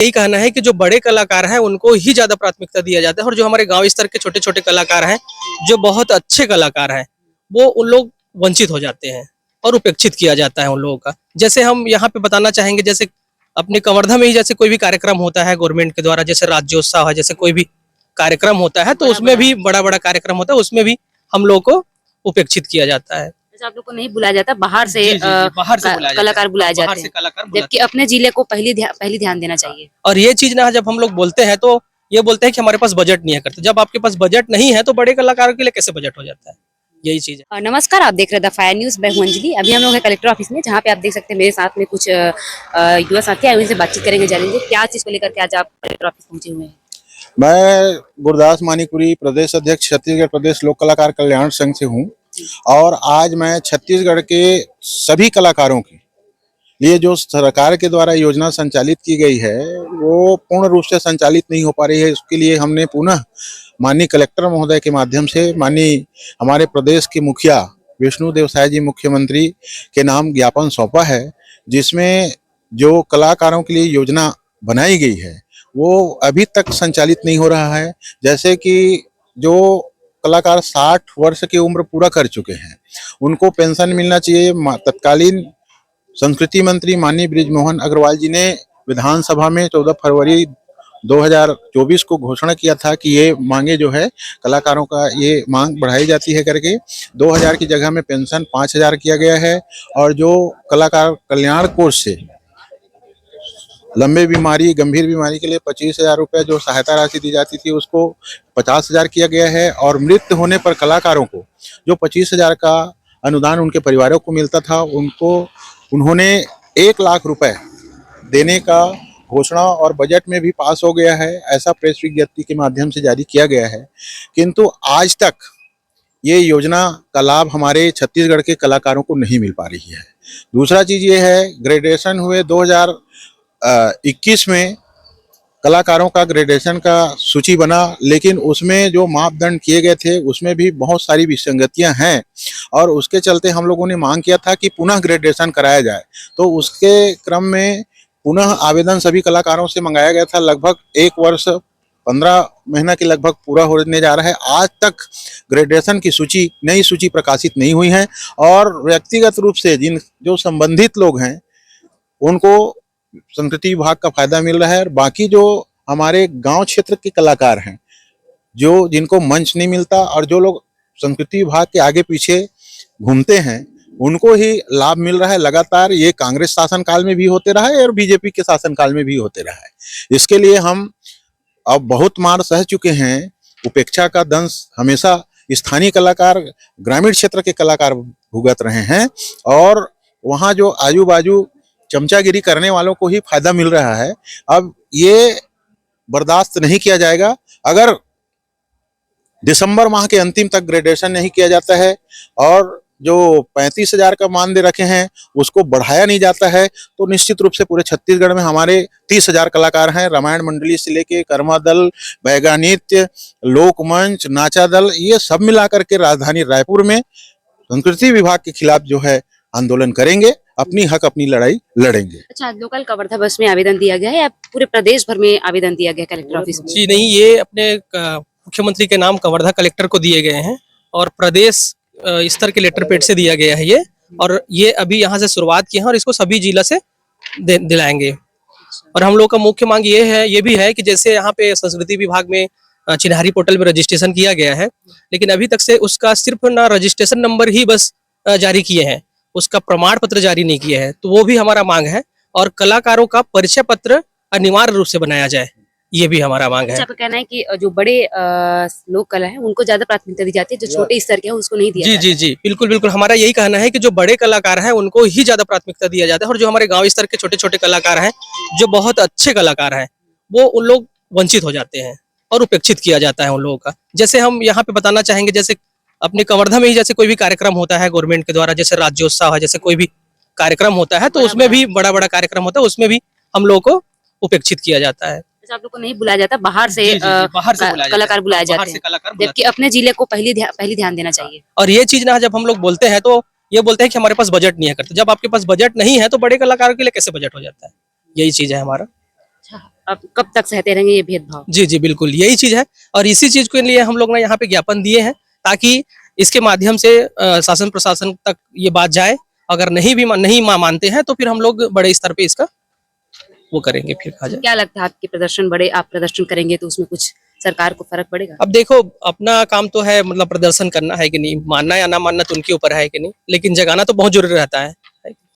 यही कहना है कि जो बड़े कलाकार हैं उनको ही ज़्यादा प्राथमिकता दिया जाता है और जो हमारे गांव स्तर के छोटे-छोटे कलाकार हैं, जो बहुत अच्छे कलाकार हैं, वो उन लोग वंचित हो जाते हैं और उपेक्षित किया जाता है उन लोगों का। जैसे हम यहाँ पे बताना चाहेंगे, जैसे अपने कवर्धा में ही जैसे कोई भी कार्यक्रम होता है गवर्नमेंट के द्वारा, जैसे राज्योत्सव है, जैसे कोई भी कार्यक्रम होता है, तो उसमें भी बड़ा-बड़ा कार्यक्रम होता है, उसमें भी हम लोग को उपेक्षित किया जाता है। जैसे आप लोग को नहीं बुलाया जाता, बाहर से जी, जी, जी, बाहर से बुलाया जाता है। कलाकार बुलाए बाहर जाते से हैं, कलाकार बुलाते जबकि अपने जिले को पहली ध्यान देना चाहिए। और ये चीज ना जब हम लोग बोलते हैं तो ये बोलते हैं कि हमारे पास बजट नहीं है करते। जब आपके पास बजट नहीं है तो बड़े कलाकारों के लिए कैसे बजट हो जाता है, यही चीज है। नमस्कार, आप देख रहे हैं द फायर न्यूज। मैं हूं अंजलि। अभी हम लोग हैं कलेक्टर ऑफिस में, जहां पे आप देख सकते हैं मेरे साथ में कुछ युवा साथी आए, उनसे बातचीत करेंगे, जानेंगे क्या चीज को लेकर के आज आप कलेक्टर ऑफिस पहुंचे हुए हैं। मैं गुरदास मानिकपुरी, प्रदेश अध्यक्ष, छत्तीसगढ़ प्रदेश लोक कलाकार कल्याण संघ से हूं। और आज मैं छत्तीसगढ़ के सभी कलाकारों के लिए जो सरकार के द्वारा योजना संचालित की गई है वो पूर्ण रूप से संचालित नहीं हो पा रही है। उसके लिए हमने पुनः माननीय कलेक्टर महोदय के माध्यम से माननीय हमारे प्रदेश के मुखिया विष्णुदेव साय जी मुख्यमंत्री के नाम ज्ञापन सौंपा है, जिसमें जो कलाकारों के लिए योजना बनाई गई है वो अभी तक संचालित नहीं हो रहा है। जैसे कि जो कलाकार 60 वर्ष की उम्र पूरा कर चुके हैं उनको पेंशन मिलना चाहिए। तत्कालीन संस्कृति मंत्री माननीय बृजमोहन अग्रवाल जी ने विधानसभा में 14 फरवरी 2024 को घोषणा किया था कि ये मांगे जो है कलाकारों का ये मांग बढ़ाई जाती है करके 2000 की जगह में पेंशन 5000 किया गया है। और जो कलाकार कल्याण कोष से लंबे बीमारी, गंभीर बीमारी के लिए 25,000 रुपये जो सहायता राशि दी जाती थी उसको 50,000 किया गया है। और मृत्यु होने पर कलाकारों को जो 25,000 का अनुदान उनके परिवारों को मिलता था उनको उन्होंने 1 लाख रुपए देने का घोषणा और बजट में भी पास हो गया है, ऐसा प्रेस विज्ञप्ति के माध्यम से जारी किया गया है। किंतु आज तक ये योजना का लाभ हमारे छत्तीसगढ़ के कलाकारों को नहीं मिल पा रही है। दूसरा चीज़ ये है, ग्रेजुएशन हुए 2021 में कलाकारों का ग्रेजुएशन का सूची बना, लेकिन उसमें जो मापदंड किए गए थे उसमें भी बहुत सारी विसंगतियां हैं और उसके चलते हम लोगों ने मांग किया था कि पुनः ग्रेजुएशन कराया जाए। तो उसके क्रम में पुनः आवेदन सभी कलाकारों से मंगाया गया था। लगभग 1 वर्ष 15 महीना के लगभग पूरा होने जा रहा है। आज तक ग्रेजुएशन की नई सूची प्रकाशित नहीं हुई है और व्यक्तिगत रूप से जो संबंधित लोग हैं उनको संस्कृति विभाग का फायदा मिल रहा है। और बाकी जो हमारे गांव क्षेत्र के कलाकार हैं जो जिनको मंच नहीं मिलता और जो लोग संस्कृति विभाग के आगे पीछे घूमते हैं उनको ही लाभ मिल रहा है। लगातार ये कांग्रेस शासन काल में भी होते रहा है और बीजेपी के शासन काल में भी होते रहा है। इसके लिए हम अब बहुत मार सह चुके हैं। उपेक्षा का दंश हमेशा स्थानीय कलाकार, ग्रामीण क्षेत्र के कलाकार भुगत रहे हैं और वहाँ जो आजू बाजू चमचागिरी करने वालों को ही फायदा मिल रहा है। अब ये बर्दाश्त नहीं किया जाएगा। अगर दिसंबर माह के अंतिम तक ग्रेजुएशन नहीं किया जाता है और जो 35,000 का मानदेय रखे हैं उसको बढ़ाया नहीं जाता है तो निश्चित रूप से पूरे छत्तीसगढ़ में हमारे 30,000 कलाकार हैं। रामायण मंडली से लेके कर्मा दल, बैगा नृत्य, लोकमंच, नाचा दल, ये सब मिलाकर के राजधानी रायपुर में संस्कृति विभाग के खिलाफ जो है आंदोलन करेंगे, अपनी लड़ाई लड़ेंगे। अच्छा, लोकल कवर्धा बस में आवेदन दिया गया है या पूरे प्रदेश भर में आवेदन दिया गया कलेक्टर ऑफिस में? जी नहीं, ये अपने मुख्यमंत्री के नाम कवर्धा कलेक्टर को दिए गए हैं और प्रदेश स्तर के लेटर पेड से दिया गया है ये। और ये अभी यहाँ से शुरुआत की है और इसको सभी जिला से दिलाएंगे। और हम लोग का मुख्य मांग ये भी है कि जैसे यहाँ पे संस्कृति विभाग में चिन्हारी पोर्टल में रजिस्ट्रेशन किया गया है, लेकिन अभी तक से उसका सिर्फ ना रजिस्ट्रेशन नंबर ही बस जारी किए हैं, उसका प्रमाण पत्र जारी नहीं किया है। तो वो भी हमारा मांग है और कलाकारों का परिचय पत्र अनिवार्य रूप से बनाया जाए, ये भी हमारा मांग है। आपका कहना है कि जो बड़े लोक कला है उनको ज्यादा प्राथमिकता दी जाती है, जो छोटे स्तर के हैं उसको नहीं दिया जी जाता। जी जी, बिल्कुल बिल्कुल, हमारा यही कहना है कि जो बड़े कलाकार हैं उनको ही ज्यादा प्राथमिकता दिया जाता है और जो हमारे गांव स्तर के छोटे छोटे कलाकार हैं, जो बहुत अच्छे कलाकार हैं, वो उन लोग वंचित हो जाते हैं और उपेक्षित किया जाता है उन लोगों का। जैसे हम यहाँ पे बताना चाहेंगे, जैसे अपने कवर्धा में ही जैसे कोई भी कार्यक्रम होता है गवर्नमेंट के द्वारा, जैसे राज्योत्सव है, जैसे कोई भी कार्यक्रम होता है, तो उसमें भी बड़ा कार्यक्रम होता है, उसमें भी हम लोग को उपेक्षित किया जाता है। आप लोग को नहीं बुलाया जाता, बाहर से कलाकार बुलाए जाते हैं, जबकि अपने जिले को पहली ध्यान देना चाहिए। और ये चीज ना जब हम लोग बोलते हैं तो ये बोलते हैं कि हमारे पास बजट नहीं है करते। जब आपके पास बजट नहीं है तो बड़े कलाकारों के लिए कैसे बजट हो जाता है, यही चीज है हमारा। अब कब तक सहते रहेंगे ये भेदभाव? जी जी बिल्कुल यही चीज है। और इसी चीज के लिए हम लोग ना यहाँ पे ज्ञापन दिए हैं, ताकि इसके माध्यम से शासन प्रशासन तक ये बात जाए। अगर नहीं मानते हैं तो फिर हम लोग बड़े स्तर पे इसका वो करेंगे, फिर कहा जाए। क्या लगता है आपके आप प्रदर्शन करेंगे तो उसमें कुछ सरकार को फर्क पड़ेगा? अब देखो, अपना काम तो है मतलब प्रदर्शन करना है कि नहीं, मानना या ना मानना तो उनके ऊपर है कि नहीं, लेकिन जगाना तो बहुत जरूरी रहता है।